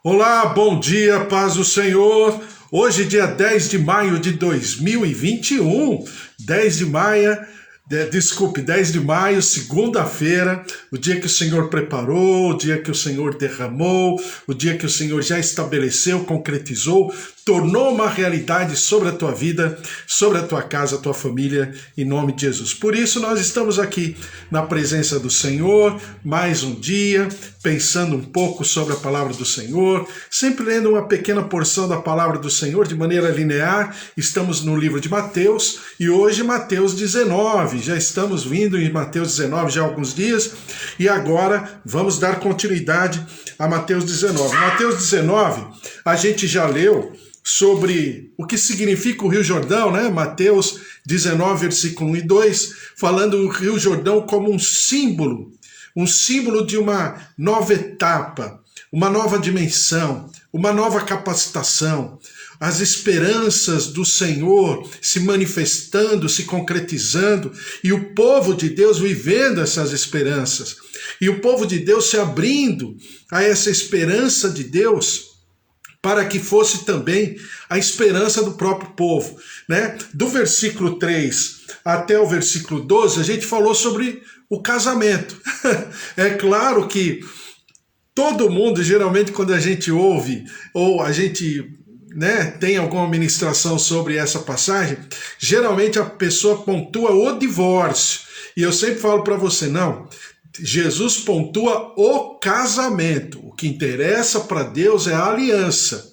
Olá, bom dia, paz do Senhor. Hoje, dia 10 de maio de 2021, 10 de maio, segunda-feira, o dia que o Senhor preparou, o dia que o Senhor derramou, o dia que o Senhor já estabeleceu, concretizou, tornou uma realidade sobre a tua vida, sobre a tua casa, a tua família, em nome de Jesus. Por isso nós estamos aqui na presença do Senhor, mais um dia, pensando um pouco sobre a palavra do Senhor, sempre lendo uma pequena porção da palavra do Senhor de maneira linear. Estamos no livro de Mateus e hoje Mateus 19, já estamos vindo em Mateus 19 já há alguns dias e agora vamos dar continuidade a Mateus 19. Mateus 19, a gente já leu sobre o que significa o Rio Jordão, né? Mateus 19, versículo 1 e 2, falando o Rio Jordão como um símbolo de uma nova etapa, uma nova dimensão, uma nova capacitação, as esperanças do Senhor se manifestando, se concretizando, e o povo de Deus vivendo essas esperanças, e o povo de Deus se abrindo a essa esperança de Deus, para que fosse também a esperança do próprio povo, né? Do versículo 3 até o versículo 12, a gente falou sobre o casamento. É claro que todo mundo, geralmente, quando a gente ouve, ou a gente, né, tem alguma ministração sobre essa passagem, geralmente a pessoa pontua o divórcio. E eu sempre falo para você, não, Jesus pontua o casamento. O que interessa para Deus é a aliança,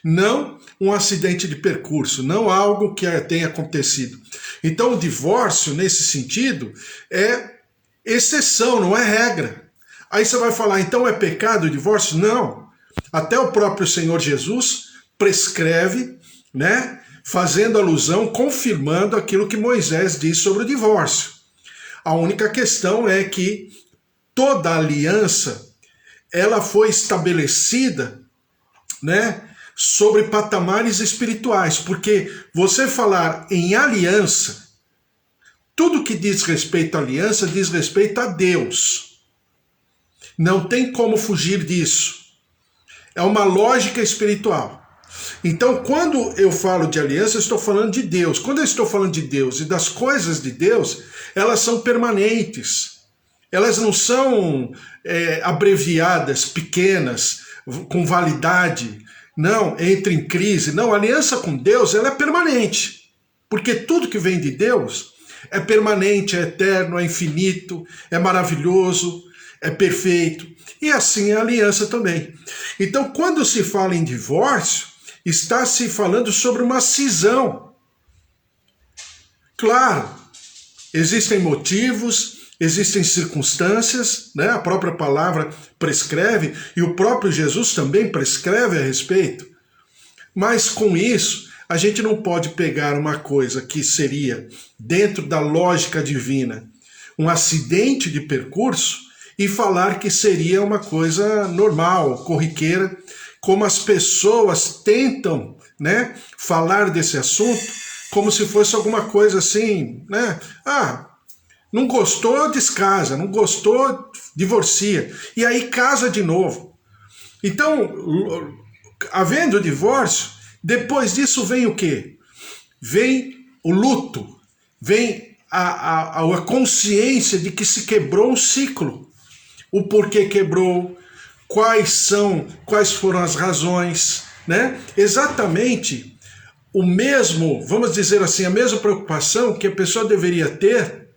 não um acidente de percurso, não algo que tenha acontecido. Então o divórcio, nesse sentido, é exceção, não é regra. Aí você vai falar, então é pecado o divórcio? Não. Até o próprio Senhor Jesus prescreve, né, fazendo alusão, confirmando aquilo que Moisés diz sobre o divórcio. A única questão é que toda aliança, ela foi estabelecida, né, sobre patamares espirituais, porque você falar em aliança, tudo que diz respeito à aliança diz respeito a Deus. Não tem como fugir disso. É uma lógica espiritual. Então, quando eu falo de aliança, eu estou falando de Deus. Quando eu estou falando de Deus e das coisas de Deus, elas são permanentes. Elas não são abreviadas, pequenas, com validade. Não, entra em crise. Não, a aliança com Deus, ela é permanente. Porque tudo que vem de Deus é permanente, é eterno, é infinito, é maravilhoso, é perfeito. E assim é a aliança também. Então, quando se fala em divórcio, está se falando sobre uma cisão. Claro, existem motivos, existem circunstâncias, né? A própria palavra prescreve, e o próprio Jesus também prescreve a respeito. Mas com isso, a gente não pode pegar uma coisa que seria, dentro da lógica divina, um acidente de percurso, e falar que seria uma coisa normal, corriqueira, como as pessoas tentam, né, falar desse assunto, como se fosse alguma coisa assim, né? Não gostou, descasa, não gostou, divorcia. E aí casa de novo. Então, havendo divórcio, depois disso vem o quê? Vem o luto, vem a consciência de que se quebrou um ciclo. O porquê quebrou, quais foram as razões, né? Exatamente o mesmo, vamos dizer assim, a mesma preocupação que a pessoa deveria ter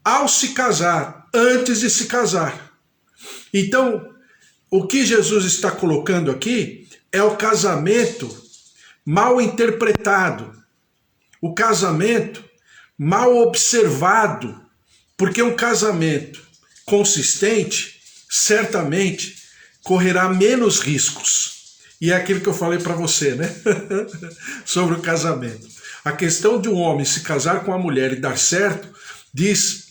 ao se casar, antes de se casar. Então, o que Jesus está colocando aqui é o casamento mal interpretado, o casamento mal observado, porque um casamento consistente, certamente, correrá menos riscos. E é aquilo que eu falei para você, né? Sobre o casamento. A questão de um homem se casar com uma mulher e dar certo, diz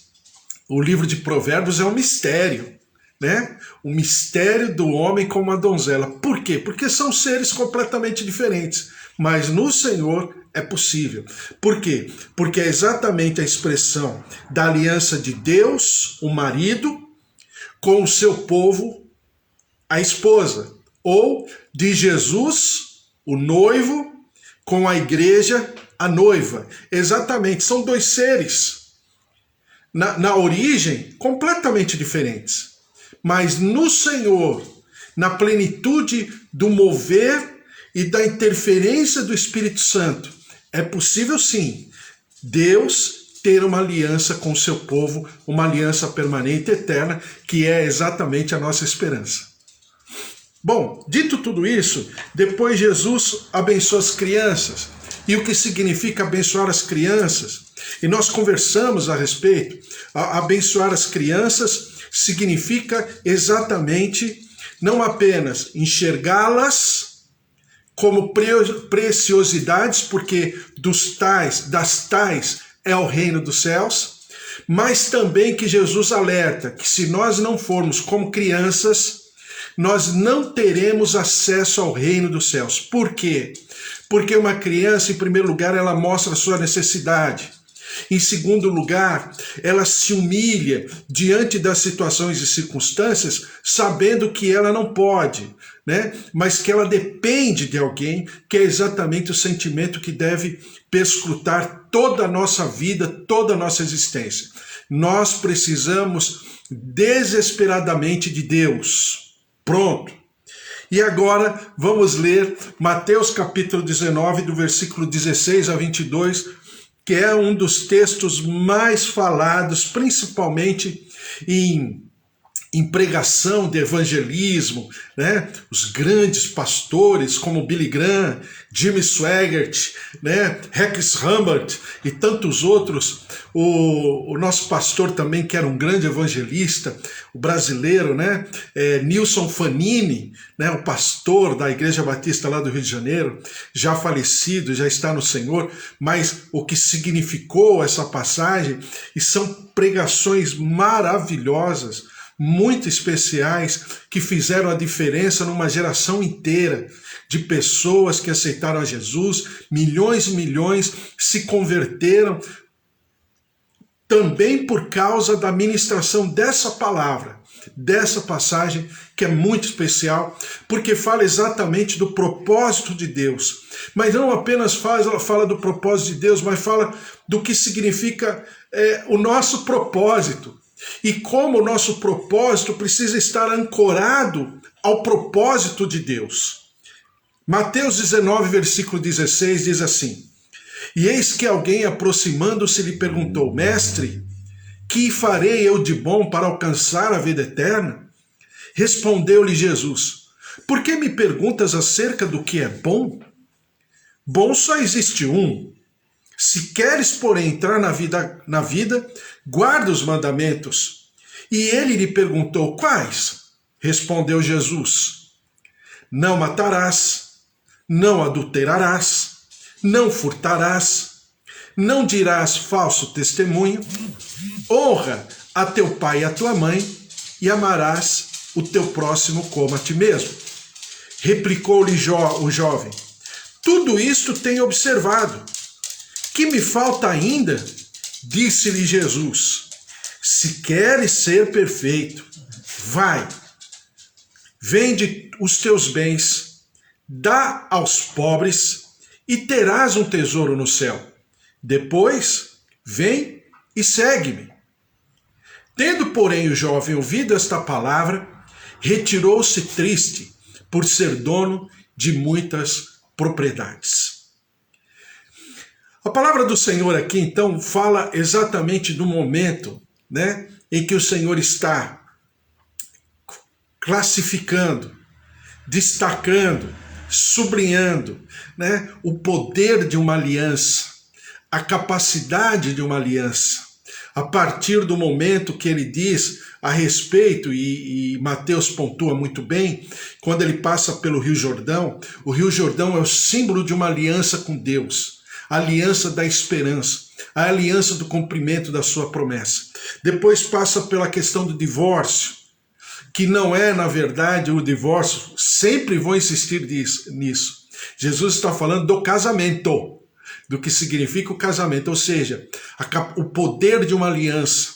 o livro de Provérbios, é um mistério, né? O mistério do homem com uma donzela. Por quê? Porque são seres completamente diferentes. Mas no Senhor é possível. Por quê? Porque é exatamente a expressão da aliança de Deus, o marido, com o seu povo, a esposa. ou de Jesus, o noivo, com a igreja, a noiva. Exatamente, são dois seres. Na origem, completamente diferentes. Mas no Senhor, na plenitude do mover e da interferência do Espírito Santo, é possível sim Deus ter uma aliança com o seu povo, uma aliança permanente, eterna, que é exatamente a nossa esperança. Bom, dito tudo isso, depois Jesus abençoa as crianças. E o que significa abençoar as crianças? E nós conversamos a respeito. Abençoar as crianças significa exatamente não apenas enxergá-las como preciosidades, porque das tais é o reino dos céus, mas também que Jesus alerta que se nós não formos como crianças, nós não teremos acesso ao reino dos céus. Por quê? Porque uma criança, em primeiro lugar, ela mostra a sua necessidade. Em segundo lugar, ela se humilha diante das situações e circunstâncias, sabendo que ela não pode, né? Mas que ela depende de alguém, que é exatamente o sentimento que deve perscrutar toda a nossa vida, toda a nossa existência. Nós precisamos desesperadamente de Deus. Pronto. E agora vamos ler Mateus capítulo 19, do versículo 16 a 22, que é um dos textos mais falados, principalmente em pregação de evangelismo, né? Os grandes pastores como Billy Graham, Jimmy Swaggart, né? Rex Humbert e tantos outros. O nosso pastor também, que era um grande evangelista, o brasileiro, né? Nilson Fanini, né? O pastor da Igreja Batista lá do Rio de Janeiro, já falecido, já está no Senhor, mas o que significou essa passagem, e são pregações maravilhosas, muito especiais, que fizeram a diferença numa geração inteira de pessoas que aceitaram a Jesus. Milhões e milhões se converteram também por causa da ministração dessa palavra, dessa passagem, que é muito especial, porque fala exatamente do propósito de Deus. Mas não apenas fala do propósito de Deus, mas fala do que significa o nosso propósito. E como o nosso propósito precisa estar ancorado ao propósito de Deus. Mateus 19, versículo 16 diz assim: E eis que alguém, aproximando-se, lhe perguntou: Mestre, que farei eu de bom para alcançar a vida eterna? Respondeu-lhe Jesus: Por que me perguntas acerca do que é bom? Bom só existe um. Se queres, porém, entrar na vida, guarda os mandamentos. E ele lhe perguntou: Quais? Respondeu Jesus: Não matarás, não adulterarás, não furtarás, não dirás falso testemunho, honra a teu pai e a tua mãe, e amarás o teu próximo como a ti mesmo. Replicou-lhe o jovem: Tudo isto tenho observado. Que me falta ainda? Disse-lhe Jesus: Se queres ser perfeito, vai, vende os teus bens, dá aos pobres e terás um tesouro no céu. Depois, vem e segue-me. Tendo, porém, o jovem ouvido esta palavra, retirou-se triste por ser dono de muitas propriedades. A palavra do Senhor aqui, então, fala exatamente do momento, né, em que o Senhor está classificando, destacando, sublinhando, né, o poder de uma aliança, a capacidade de uma aliança. A partir do momento que ele diz a respeito, e Mateus pontua muito bem, quando ele passa pelo Rio Jordão, o Rio Jordão é o símbolo de uma aliança com Deus. A aliança da esperança, a aliança do cumprimento da sua promessa. Depois passa pela questão do divórcio, que não é, na verdade, o divórcio, sempre vou insistir nisso. Jesus está falando do casamento, do que significa o casamento, ou seja, o poder de uma aliança,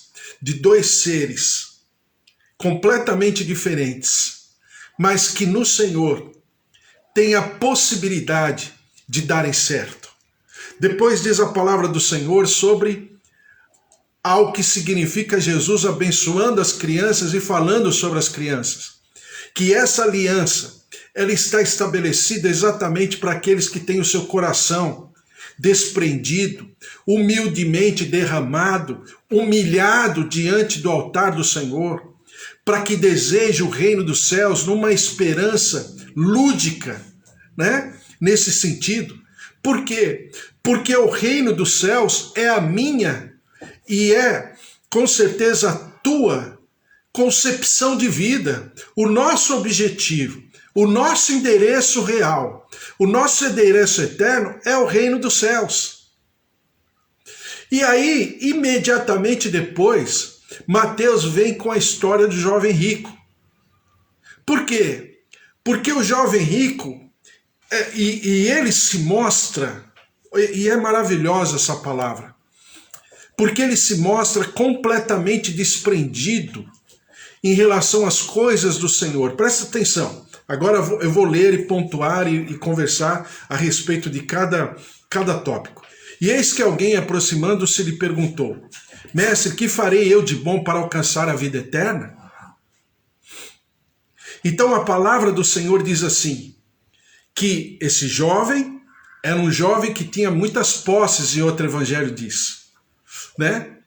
de dois seres completamente diferentes, mas que no Senhor tem a possibilidade de darem certo. Depois diz a palavra do Senhor sobre ao que significa Jesus abençoando as crianças e falando sobre as crianças. Que essa aliança, ela está estabelecida exatamente para aqueles que têm o seu coração desprendido, humildemente derramado, humilhado diante do altar do Senhor, para que deseje o reino dos céus numa esperança lúdica, né? Nesse sentido. Por quê? Porque o reino dos céus é a minha e é, com certeza, a tua concepção de vida, o nosso objetivo, o nosso endereço real, o nosso endereço eterno é o reino dos céus. E aí, imediatamente depois, Mateus vem com a história do jovem rico. Por quê? Porque o jovem rico, e ele se mostra, e é maravilhosa essa palavra, porque ele se mostra completamente desprendido em relação às coisas do Senhor. Presta atenção. Agora eu vou ler e pontuar e conversar a respeito de cada tópico. E eis que alguém, aproximando-se, lhe perguntou: Mestre, que farei eu de bom para alcançar a vida eterna? Então a palavra do Senhor diz assim, que esse jovem era um jovem que tinha muitas posses, e outro evangelho diz, né?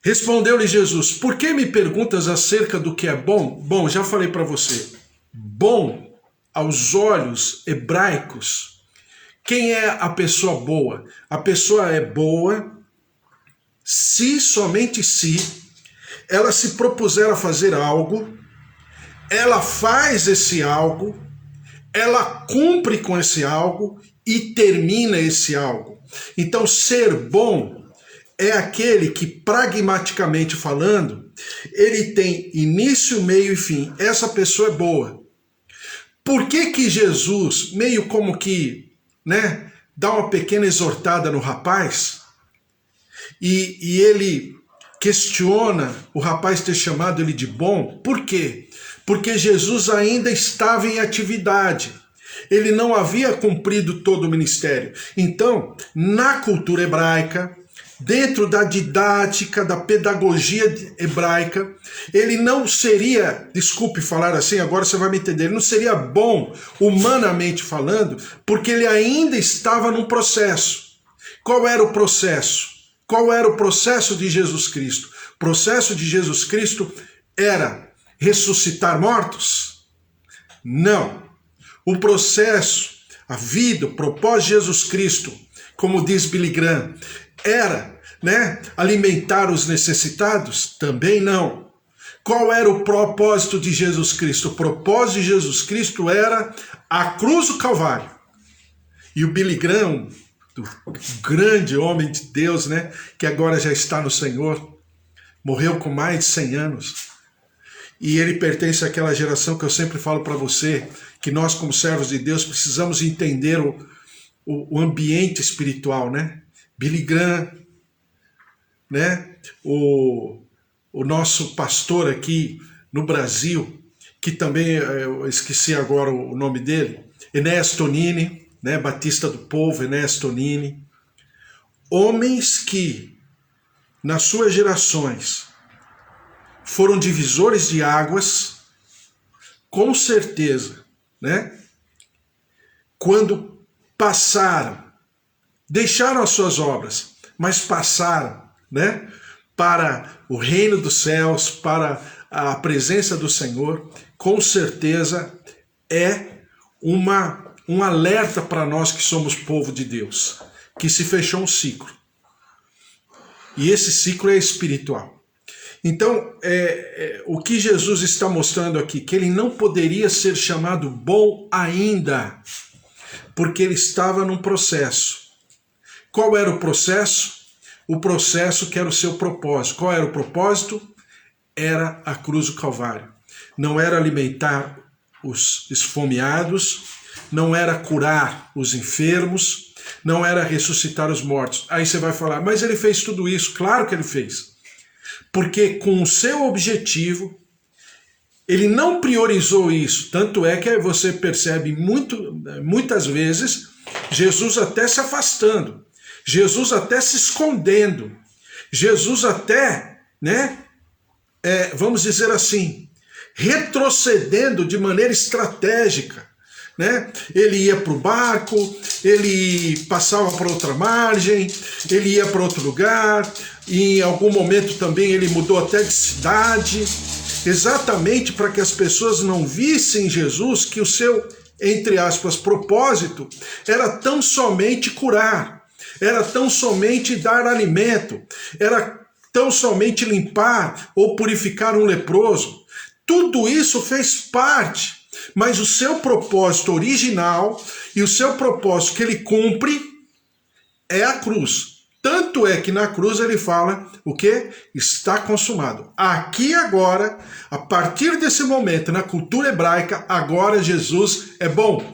Respondeu-lhe Jesus: por que me perguntas acerca do que é bom? Bom, já falei para você. Bom, aos olhos hebraicos, quem é a pessoa boa? A pessoa é boa se, somente se, ela se propuser a fazer algo, ela faz esse algo, ela cumpre com esse algo e termina esse algo. Então, ser bom é aquele que, pragmaticamente falando, ele tem início, meio e fim. Essa pessoa é boa. Por que Jesus, meio como que, né, dá uma pequena exortada no rapaz, e ele questiona o rapaz ter chamado ele de bom? Por quê? Porque Jesus ainda estava em atividade. Ele não havia cumprido todo o ministério. Então, na cultura hebraica, dentro da didática, da pedagogia hebraica, ele não seria, desculpe falar assim, agora você vai me entender, ele não seria bom, humanamente falando, porque ele ainda estava num processo. Qual era o processo? Qual era o processo de Jesus Cristo? O processo de Jesus Cristo era ressuscitar mortos? Não. O processo, a vida, o propósito de Jesus Cristo, como diz Billy Graham, era, né, alimentar os necessitados? Também não. Qual era o propósito de Jesus Cristo? O propósito de Jesus Cristo era a cruz do Calvário. E o Billy Graham, o grande homem de Deus, né, que agora já está no Senhor, morreu com mais de 100 anos. E ele pertence àquela geração que eu sempre falo para você, que nós, como servos de Deus, precisamos entender o ambiente espiritual, né? Billy Graham, né? O nosso pastor aqui no Brasil, que também, eu esqueci agora o nome dele, Enéas Tonini, né? Batista do Povo, Enéas Tonini. Homens que, nas suas gerações, foram divisores de águas, com certeza, né? Quando passaram, deixaram as suas obras, mas passaram, né, para o reino dos céus, para a presença do Senhor, com certeza é um alerta para nós que somos povo de Deus, que se fechou um ciclo. E esse ciclo é espiritual. Então, o que Jesus está mostrando aqui, que ele não poderia ser chamado bom ainda, porque ele estava num processo. Qual era o processo? O processo que era o seu propósito. Qual era o propósito? Era a cruz do Calvário. Não era alimentar os esfomeados, não era curar os enfermos, não era ressuscitar os mortos. Aí você vai falar, mas ele fez tudo isso. Claro que ele fez. Porque com o seu objetivo, Ele não priorizou isso, tanto é que você percebe muitas vezes Jesus até se afastando, Jesus até se escondendo, Jesus até, né, vamos dizer assim, retrocedendo de maneira estratégica. Né? Ele ia para o barco, ele passava para outra margem, ele ia para outro lugar, e em algum momento também ele mudou até de cidade, exatamente para que as pessoas não vissem Jesus que o seu, entre aspas, propósito era tão somente curar, era tão somente dar alimento, era tão somente limpar ou purificar um leproso. Tudo isso fez parte, mas o seu propósito original e o seu propósito que ele cumpre é a cruz. Tanto é que na cruz ele fala o quê? Está consumado. Aqui agora, a partir desse momento, na cultura hebraica, agora Jesus é bom.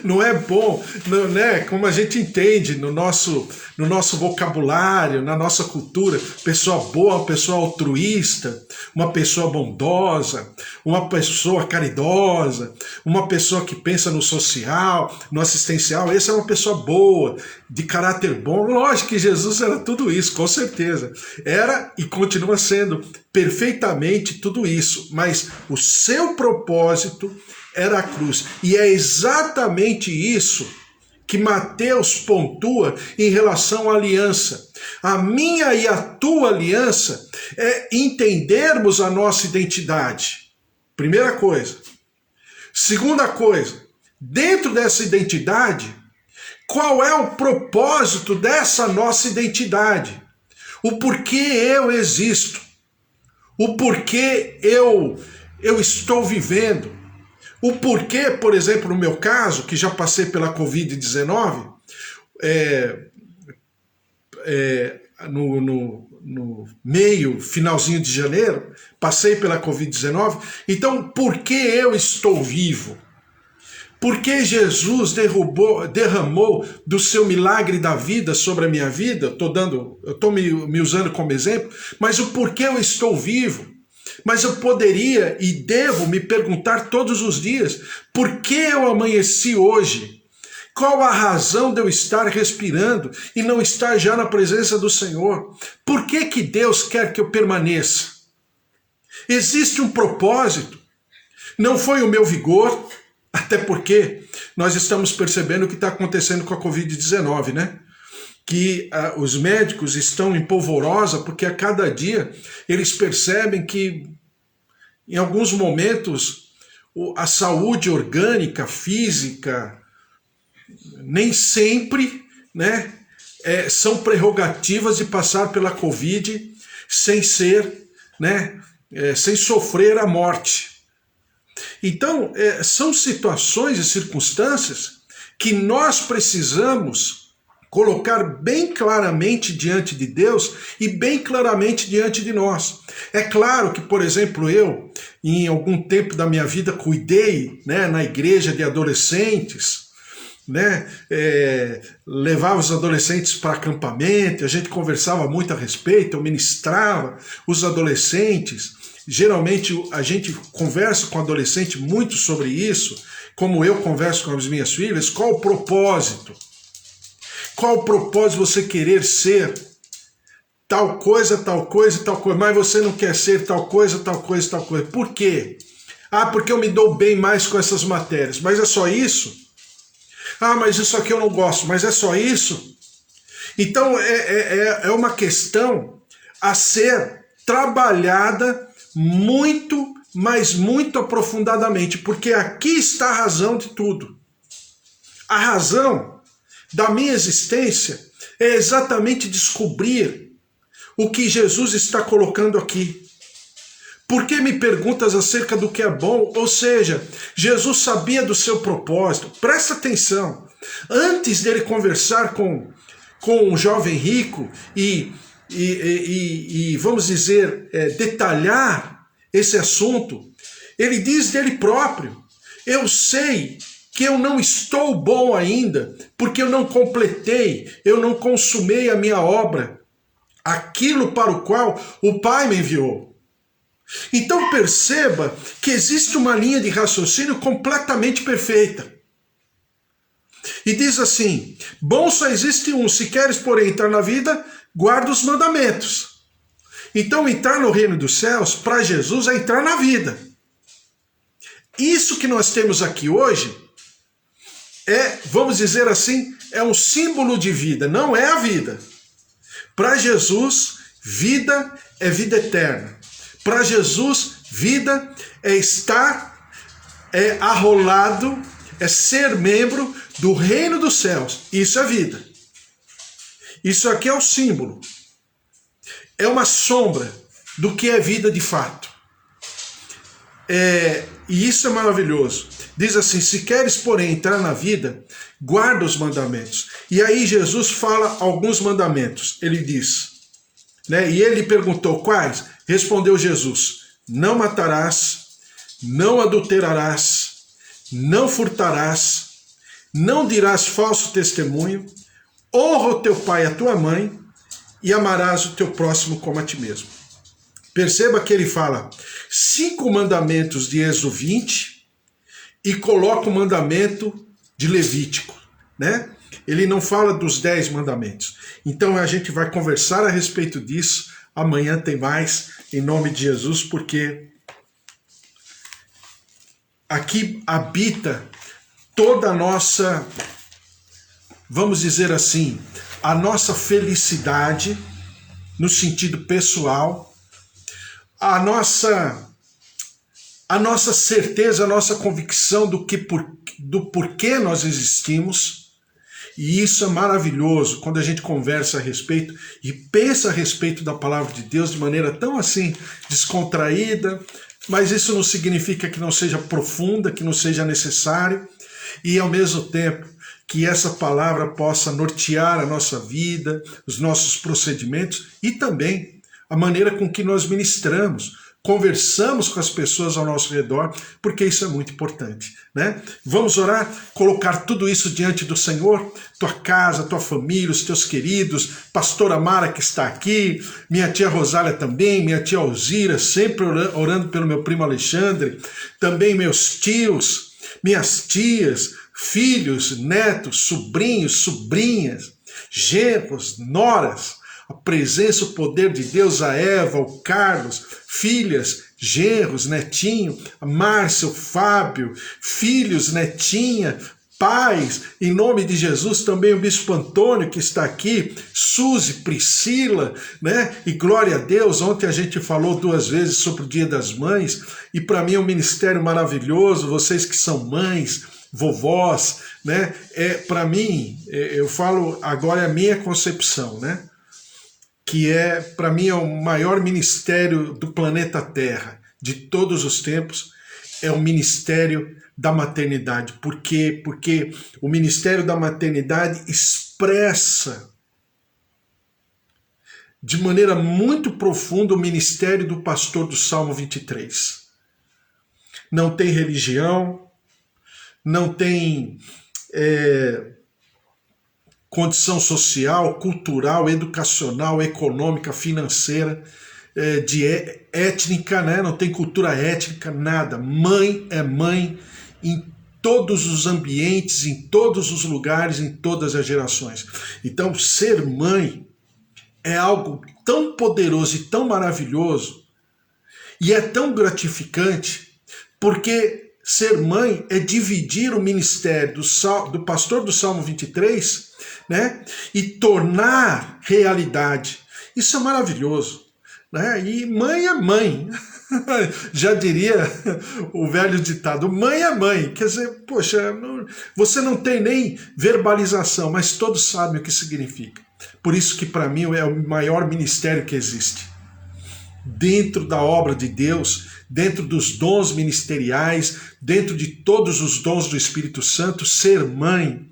Não é bom, não, né? Como a gente entende no nosso vocabulário, na nossa cultura, pessoa boa, uma pessoa altruísta, uma pessoa bondosa, uma pessoa caridosa, uma pessoa que pensa no social, no assistencial. Essa é uma pessoa boa, de caráter bom. Lógico que Jesus era tudo isso, com certeza. Era e continua sendo perfeitamente tudo isso, mas o seu propósito era a cruz. E é exatamente isso que Mateus pontua em relação à aliança. A minha e a tua aliança é entendermos a nossa identidade. Primeira coisa. Segunda coisa, dentro dessa identidade, qual é o propósito dessa nossa identidade? O porquê eu existo? O porquê eu estou vivendo? O porquê, por exemplo, no meu caso, que já passei pela Covid-19, no meio, finalzinho de janeiro, passei pela Covid-19, então por que eu estou vivo? Por que Jesus derramou do seu milagre da vida sobre a minha vida? Eu estou me usando como exemplo, mas o porquê eu estou vivo? Mas eu poderia e devo me perguntar todos os dias, por que eu amanheci hoje? Qual a razão de eu estar respirando e não estar já na presença do Senhor? Por que que Deus quer que eu permaneça? Existe um propósito. Não foi o meu vigor, até porque nós estamos percebendo o que está acontecendo com a Covid-19, né? Que os médicos estão em polvorosa porque a cada dia eles percebem que em alguns momentos a saúde orgânica, física, nem sempre, né, são prerrogativas de passar pela Covid sem ser, né, sem sofrer a morte. Então, são situações e circunstâncias que nós precisamos colocar bem claramente diante de Deus e bem claramente diante de nós. É claro que, por exemplo, eu, em algum tempo da minha vida, cuidei, né, na igreja de adolescentes, né, levava os adolescentes para acampamento, a gente conversava muito a respeito, eu ministrava os adolescentes. Geralmente a gente conversa com o adolescente muito sobre isso, como eu converso com as minhas filhas. Qual o propósito? Qual o propósito de você querer ser tal coisa, tal coisa, tal coisa, mas você não quer ser tal coisa, tal coisa, tal coisa? Por quê? Ah, porque eu me dou bem mais com essas matérias. Mas é só isso? Ah, mas isso aqui eu não gosto. Mas é só isso? Então é uma questão a ser trabalhada muito, mas muito aprofundadamente, porque aqui está a razão de tudo. A razão da minha existência é exatamente descobrir o que Jesus está colocando aqui. Por que me perguntas acerca do que é bom? Ou seja, Jesus sabia do seu propósito. Presta atenção. Antes dele conversar com um jovem rico e vamos dizer, detalhar esse assunto, ele diz dele próprio: eu sei que eu não estou bom ainda, porque eu não completei, eu não consumei a minha obra, aquilo para o qual o Pai me enviou. Então perceba que existe uma linha de raciocínio completamente perfeita. E diz assim: bom só existe um, se queres, porém, entrar na vida, guarda os mandamentos. Então entrar no reino dos céus, para Jesus, é entrar na vida. Isso que nós temos aqui hoje é, vamos dizer assim, é um símbolo de vida, não é a vida. Para Jesus, vida é vida eterna. Para Jesus, vida é estar arrolado, é ser membro do reino dos céus. Isso é vida. Isso aqui é o símbolo. É uma sombra do que é vida de fato. E isso é maravilhoso. Diz assim: se queres, porém, entrar na vida, guarda os mandamentos. E aí Jesus fala alguns mandamentos. Ele diz, né? E ele perguntou quais? Respondeu Jesus: não matarás, não adulterarás, não furtarás, não dirás falso testemunho, honra o teu pai e a tua mãe, e amarás o teu próximo como a ti mesmo. Perceba que ele fala 5 mandamentos de Êxodo 20 e coloca o mandamento de Levítico, né? Ele não fala dos 10 mandamentos. Então a gente vai conversar a respeito disso. Amanhã tem mais, em nome de Jesus, porque aqui habita toda a nossa, vamos dizer assim, a nossa felicidade no sentido pessoal, a nossa certeza, a nossa convicção do porquê nós existimos. E isso é maravilhoso quando a gente conversa a respeito e pensa a respeito da palavra de Deus de maneira tão assim descontraída, mas isso não significa que não seja profunda, que não seja necessário, e ao mesmo tempo que essa palavra possa nortear a nossa vida, os nossos procedimentos e também a maneira com que nós ministramos, conversamos com as pessoas ao nosso redor, porque isso é muito importante, né? Vamos orar, colocar tudo isso diante do Senhor, tua casa, tua família, os teus queridos, pastora Mara que está aqui, minha tia Rosália também, minha tia Alzira, sempre orando pelo meu primo Alexandre, também meus tios, minhas tias, filhos, netos, sobrinhos, sobrinhas, genros, noras, a presença, o poder de Deus, a Eva, o Carlos, filhas, genros, netinho, a Márcia, o Fábio, filhos, netinha, pais, em nome de Jesus, também o Bispo Antônio que está aqui, Suzy, Priscila, né? E glória a Deus, ontem a gente falou 2 vezes sobre o Dia das Mães, e para mim é um ministério maravilhoso, vocês que são mães, vovós, né? Para mim, eu falo agora é a minha concepção, né? Que para mim, é o maior ministério do planeta Terra, de todos os tempos, é o ministério da maternidade. Por quê? Porque o ministério da maternidade expressa de maneira muito profunda o ministério do pastor do Salmo 23. Não tem religião, não tem condição social, cultural, educacional, econômica, financeira, étnica, né? Não tem cultura étnica, nada. Mãe é mãe em todos os ambientes, em todos os lugares, em todas as gerações. Então, ser mãe é algo tão poderoso e tão maravilhoso, e é tão gratificante, porque ser mãe é dividir o ministério do pastor do Salmo 23, né, e tornar realidade. Isso é maravilhoso, né? E mãe é mãe. Já diria o velho ditado, mãe é mãe. Quer dizer, poxa, você não tem nem verbalização, mas todos sabem o que significa. Por isso que para mim é o maior ministério que existe. Dentro da obra de Deus, dentro dos dons ministeriais, dentro de todos os dons do Espírito Santo, ser mãe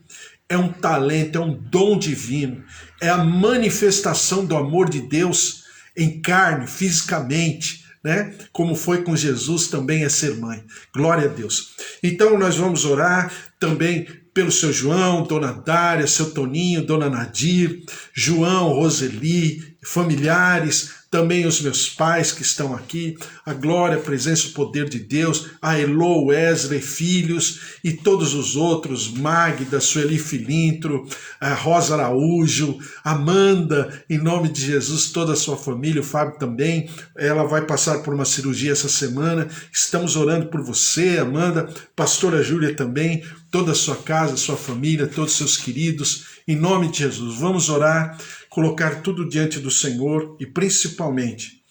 é um talento, é um dom divino, é a manifestação do amor de Deus em carne, fisicamente, né? Como foi com Jesus, também é ser mãe. Glória a Deus. Então nós vamos orar também pelo seu João, Dona Dária, seu Toninho, Dona Nadir, João, Roseli, familiares, também os meus pais que estão aqui, a glória, a presença, o poder de Deus, a Elô, Wesley, filhos e todos os outros, Magda, Sueli Filintro, a Rosa Araújo, Amanda, em nome de Jesus, toda a sua família, o Fábio também, ela vai passar por uma cirurgia essa semana, estamos orando por você, Amanda, pastora Júlia também, toda a sua casa, sua família, todos os seus queridos, em nome de Jesus, vamos orar, colocar tudo diante do Senhor e principalmente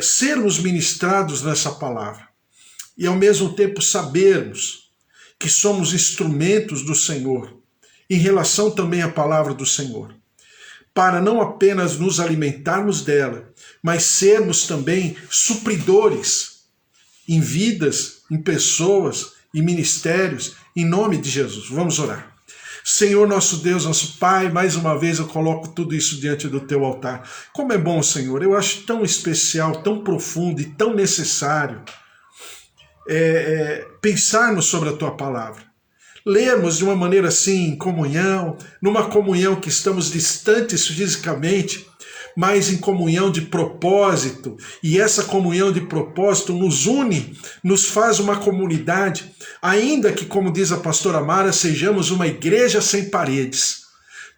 sermos ministrados nessa palavra e ao mesmo tempo sabermos que somos instrumentos do Senhor em relação também à palavra do Senhor, para não apenas nos alimentarmos dela, mas sermos também supridores em vidas, em pessoas, em ministérios, em nome de Jesus. Vamos orar. Senhor, nosso Deus, nosso Pai, mais uma vez eu coloco tudo isso diante do teu altar. Como é bom, Senhor, eu acho tão especial, tão profundo e tão necessário pensarmos sobre a tua palavra. Lermos de uma maneira assim, em comunhão, numa comunhão que estamos distantes fisicamente, mas em comunhão de propósito, e essa comunhão de propósito nos une, nos faz uma comunidade, ainda que, como diz a pastora Mara, sejamos uma igreja sem paredes,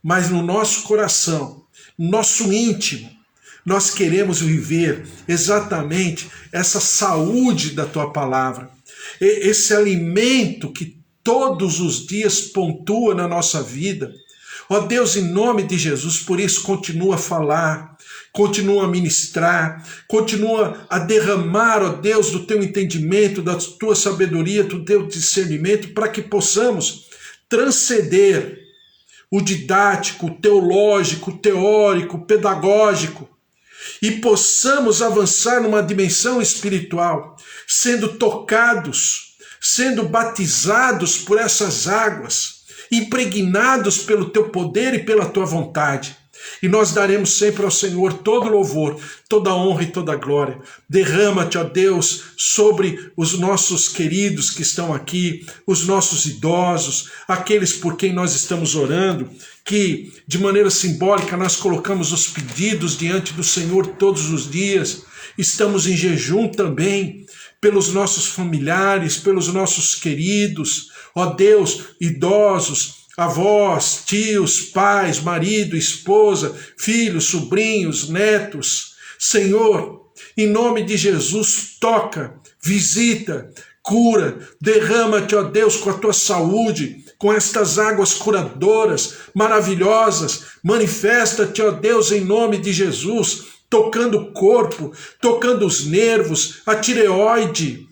mas no nosso coração, no nosso íntimo, nós queremos viver exatamente essa saúde da tua palavra, esse alimento que todos os dias pontua na nossa vida. Ó Deus, em nome de Jesus, por isso continua a falar, continua a ministrar, continua a derramar, ó Deus, do teu entendimento, da tua sabedoria, do teu discernimento, para que possamos transcender o didático, o teológico, o teórico, o pedagógico, e possamos avançar numa dimensão espiritual, sendo tocados, sendo batizados por essas águas, impregnados pelo teu poder e pela tua vontade. E nós daremos sempre ao Senhor todo louvor, toda honra e toda glória. Derrama-te, ó Deus, sobre os nossos queridos que estão aqui, os nossos idosos, aqueles por quem nós estamos orando, que de maneira simbólica nós colocamos os pedidos diante do Senhor todos os dias. Estamos em jejum também pelos nossos familiares, pelos nossos queridos, ó Deus, idosos, avós, tios, pais, marido, esposa, filhos, sobrinhos, netos. Senhor, em nome de Jesus, toca, visita, cura, derrama-te, ó Deus, com a tua saúde, com estas águas curadoras, maravilhosas, manifesta-te, ó Deus, em nome de Jesus, tocando o corpo, tocando os nervos, a tireoide.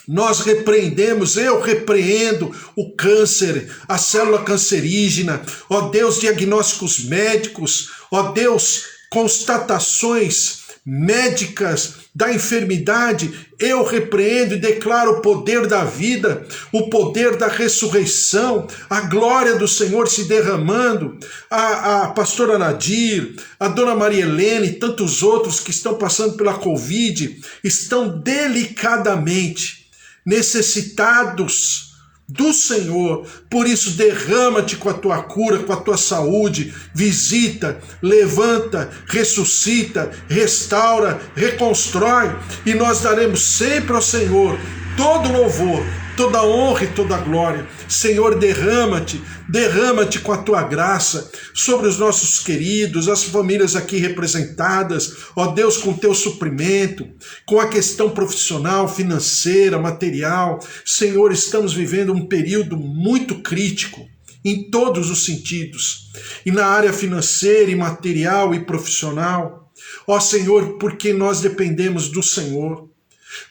Nós repreendemos, eu repreendo o câncer, a célula cancerígena, ó Deus, diagnósticos médicos, ó Deus, constatações médicas da enfermidade, eu repreendo e declaro o poder da vida, o poder da ressurreição, a glória do Senhor se derramando, a pastora Nadir, a dona Maria Helena e tantos outros que estão passando pela Covid, estão delicadamente necessitados do Senhor, por isso derrama-te com a tua cura, com a tua saúde, visita, levanta, ressuscita, restaura, reconstrói, e nós daremos sempre ao Senhor todo louvor, toda honra e toda glória. Senhor, derrama-te com a tua graça sobre os nossos queridos, as famílias aqui representadas, ó Deus, com teu suprimento, com a questão profissional, financeira, material. Senhor, estamos vivendo um período muito crítico em todos os sentidos, e na área financeira, e material e profissional. Ó Senhor, porque nós dependemos do Senhor.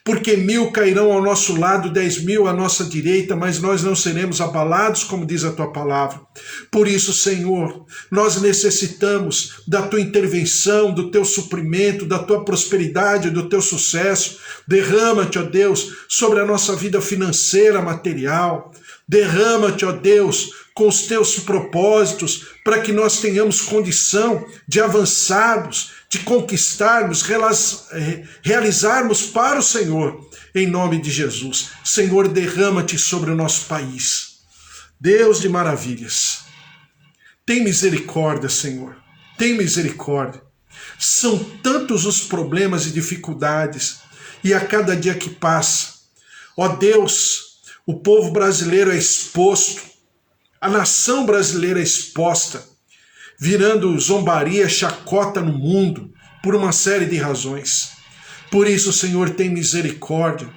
Porque 1000 cairão ao nosso lado, 10.000 à nossa direita, mas nós não seremos abalados, como diz a tua palavra. Por isso, Senhor, nós necessitamos da tua intervenção, do teu suprimento, da tua prosperidade, do teu sucesso. Derrama-te, ó Deus, sobre a nossa vida financeira, material. Derrama-te, ó Deus, com os teus propósitos, para que nós tenhamos condição de avançarmos, de conquistarmos, realizarmos para o Senhor, em nome de Jesus. Senhor, derrama-te sobre o nosso país. Deus de maravilhas, tem misericórdia, Senhor, tem misericórdia. São tantos os problemas e dificuldades, e a cada dia que passa, ó Deus, o povo brasileiro é exposto, a nação brasileira é exposta, virando zombaria, chacota no mundo, por uma série de razões. Por isso, Senhor, tem misericórdia,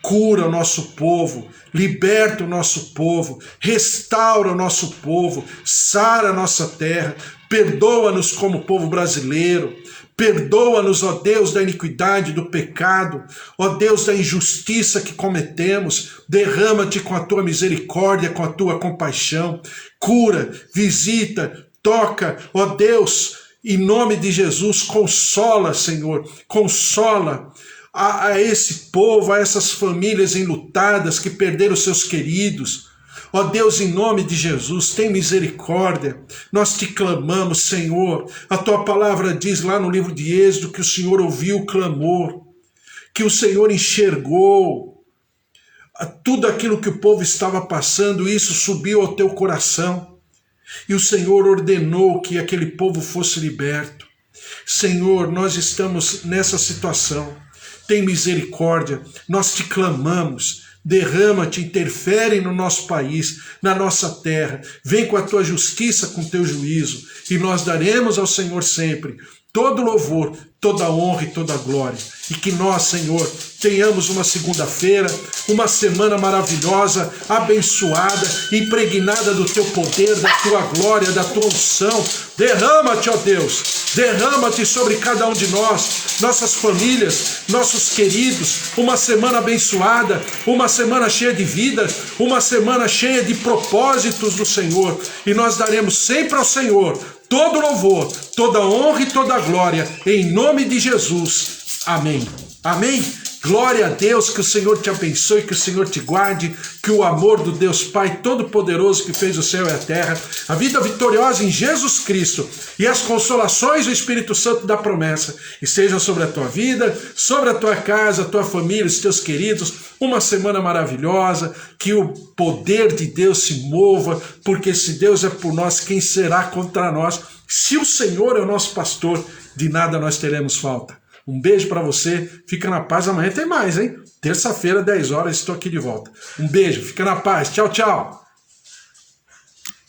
cura o nosso povo, liberta o nosso povo, restaura o nosso povo, sara a nossa terra, perdoa-nos como povo brasileiro, perdoa-nos, ó Deus, da iniquidade, do pecado, ó Deus, da injustiça que cometemos, derrama-te com a tua misericórdia, com a tua compaixão, cura, visita, toca, ó Deus, em nome de Jesus, consola, Senhor, consola a esse povo, a essas famílias enlutadas que perderam seus queridos. Ó Deus, em nome de Jesus, tem misericórdia. Nós te clamamos, Senhor. A tua palavra diz lá no livro de Êxodo que o Senhor ouviu o clamor, que o Senhor enxergou tudo aquilo que o povo estava passando, isso subiu ao teu coração. E o Senhor ordenou que aquele povo fosse liberto. Senhor, nós estamos nessa situação. Tem misericórdia, nós te clamamos. Derrama-te, interfere no nosso país, na nossa terra. Vem com a tua justiça, com o teu juízo. E nós daremos ao Senhor sempre todo louvor, toda honra e toda glória. E que nós, Senhor, tenhamos uma segunda-feira, uma semana maravilhosa, abençoada, impregnada do teu poder, da tua glória, da tua unção. Derrama-te, ó Deus, derrama-te sobre cada um de nós, nossas famílias, nossos queridos. Uma semana abençoada, uma semana cheia de vida, uma semana cheia de propósitos do Senhor. E nós daremos sempre ao Senhor todo louvor, toda honra e toda glória, em nome de Jesus. Amém. Amém. Glória a Deus, que o Senhor te abençoe, que o Senhor te guarde, que o amor do Deus Pai Todo-Poderoso que fez o céu e a terra, a vida vitoriosa em Jesus Cristo e as consolações do Espírito Santo da promessa estejam sobre a tua vida, sobre a tua casa, a tua família, os teus queridos. Uma semana maravilhosa, que o poder de Deus se mova, porque se Deus é por nós, quem será contra nós? Se o Senhor é o nosso pastor, de nada nós teremos falta. Um beijo para você, fica na paz, amanhã tem mais, hein? Terça-feira, 10 horas, estou aqui de volta. Um beijo, fica na paz, tchau, tchau!